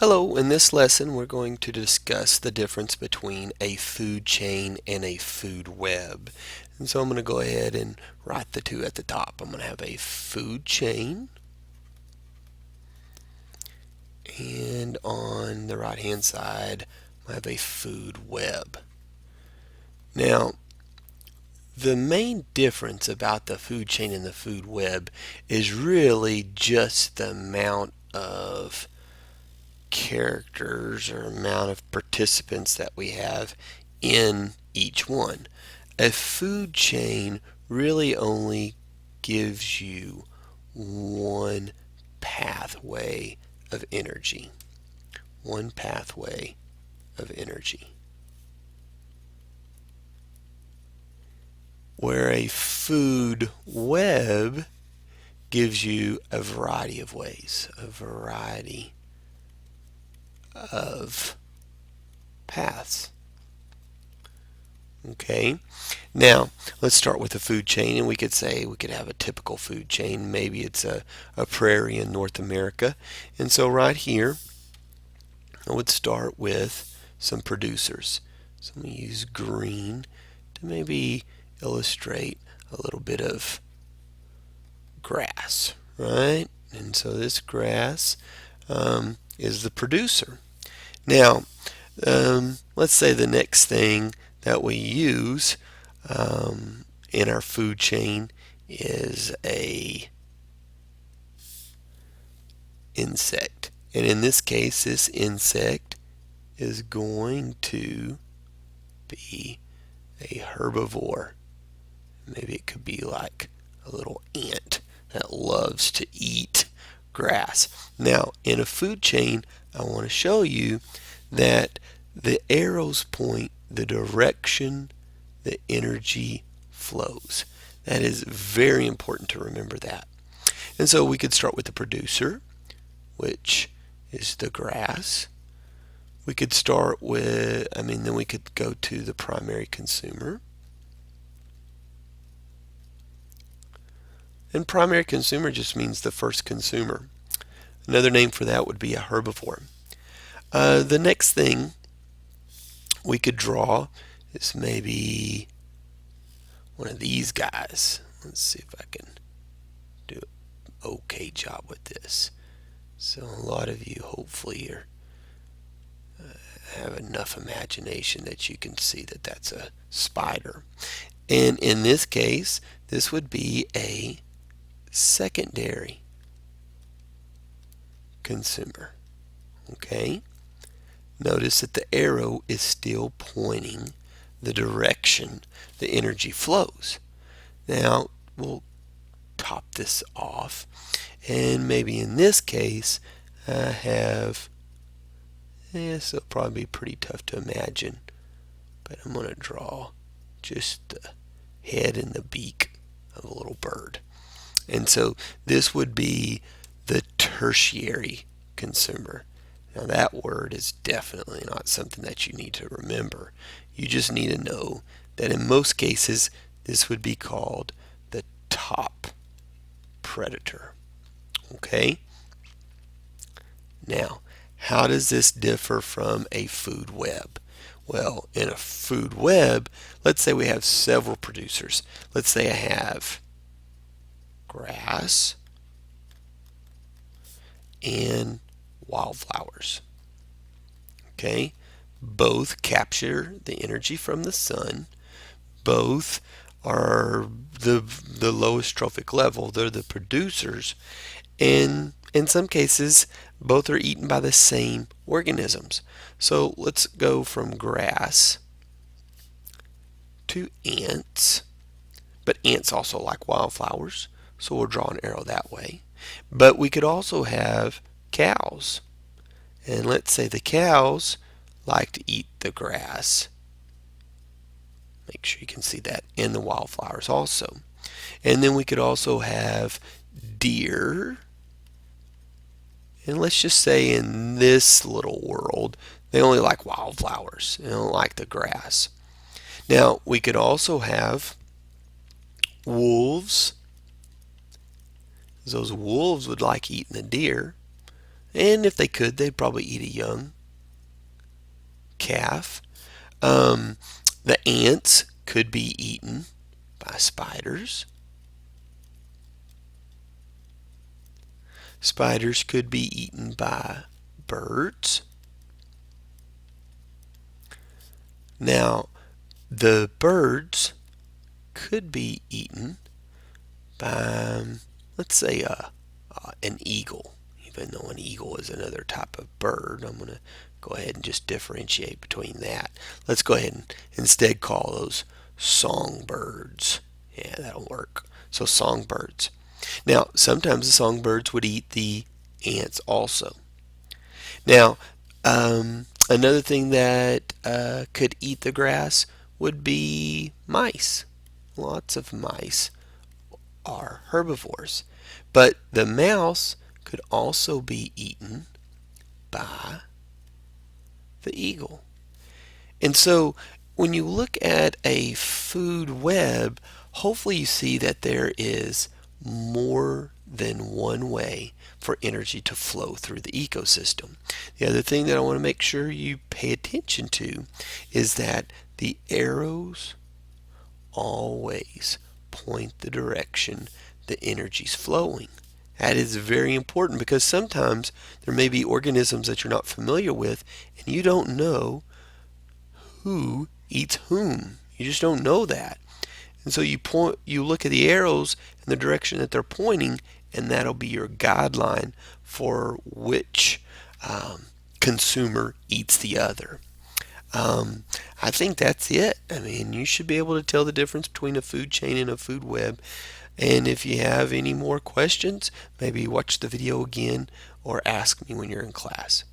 Hello, in this lesson we're going to discuss the difference between a food chain and a food web. And so I'm going to go ahead and write the two at the top. I'm going to have a food chain, and on the right hand side I have a food web. Now, the main difference about the food chain and the food web is really just the amount of characters or amount of participants that we have in each one. A food chain really only gives you one pathway of energy. One pathway of energy. Where a food web gives you a variety of ways, a variety of paths. Okay, now let's start with a food chain, and we could have a typical food chain. Maybe it's a prairie in North America. And so right here I would start with some producers. So I'm going to use green to maybe illustrate a little bit of grass, right? And so this grass is the producer. Now, let's say the next thing that we use in our food chain is a insect. And in this case, this insect is going to be a herbivore. Maybe it could be like a little ant that loves to eat grass. Now, in a food chain, I want to show you that the arrows point the direction the energy flows. That is very important to remember that. And so we could start with the producer, which is the grass. We could start with, then we could go to the primary consumer. And primary consumer just means the first consumer. Another name for that would be a herbivore. The next thing we could draw is maybe one of these guys. Let's see if I can do an okay job with this. So a lot of you hopefully have enough imagination that you can see that that's a spider. And in this case, this would be a secondary consumer. Okay? Notice that the arrow is still pointing the direction the energy flows. Now, we'll top this off, and maybe in this case, I have, this will probably be pretty tough to imagine, but I'm going to draw just the head and the beak of a little bird. And so this would be the tertiary consumer. Now that word is definitely not something that you need to remember. You just need to know that in most cases this would be called the top predator. Okay? Now, how does this differ from a food web? Well, in a food web, let's say we have several producers. Let's say I have grass and wildflowers. Okay? Both capture the energy from the sun. Both are the lowest trophic level. They're the producers. And in some cases, both are eaten by the same organisms. So let's go from grass to ants. But ants also like wildflowers, so we'll draw an arrow that way. But we could also have cows. And let's say the cows like to eat the grass. Make sure you can see that in the wildflowers also. And then we could also have deer. And let's just say in this little world, they only like wildflowers. They don't like the grass. Now, we could also have wolves. Those wolves would like eating the deer. And if they could, they'd probably eat a young calf. The ants could be eaten by spiders. Spiders could be eaten by birds. Now, the birds could be eaten by, let's say, an eagle. Even though an eagle is another type of bird, I'm going to go ahead and just differentiate between that. Let's go ahead and instead call those songbirds. Yeah, that'll work. So songbirds. Now, sometimes the songbirds would eat the ants also. Now, another thing that could eat the grass would be mice. Lots of mice are herbivores. But the mouse could also be eaten by the eagle. And so when you look at a food web, hopefully you see that there is more than one way for energy to flow through the ecosystem. The other thing that I want to make sure you pay attention to is that the arrows always point the direction the energy's flowing. That is very important because sometimes there may be organisms that you're not familiar with and you don't know who eats whom. You just don't know that. And so you look at the arrows in the direction that they're pointing, and that'll be your guideline for which consumer eats the other. I think that's it. I mean, you should be able to tell the difference between a food chain and a food web. And if you have any more questions, maybe watch the video again or ask me when you're in class.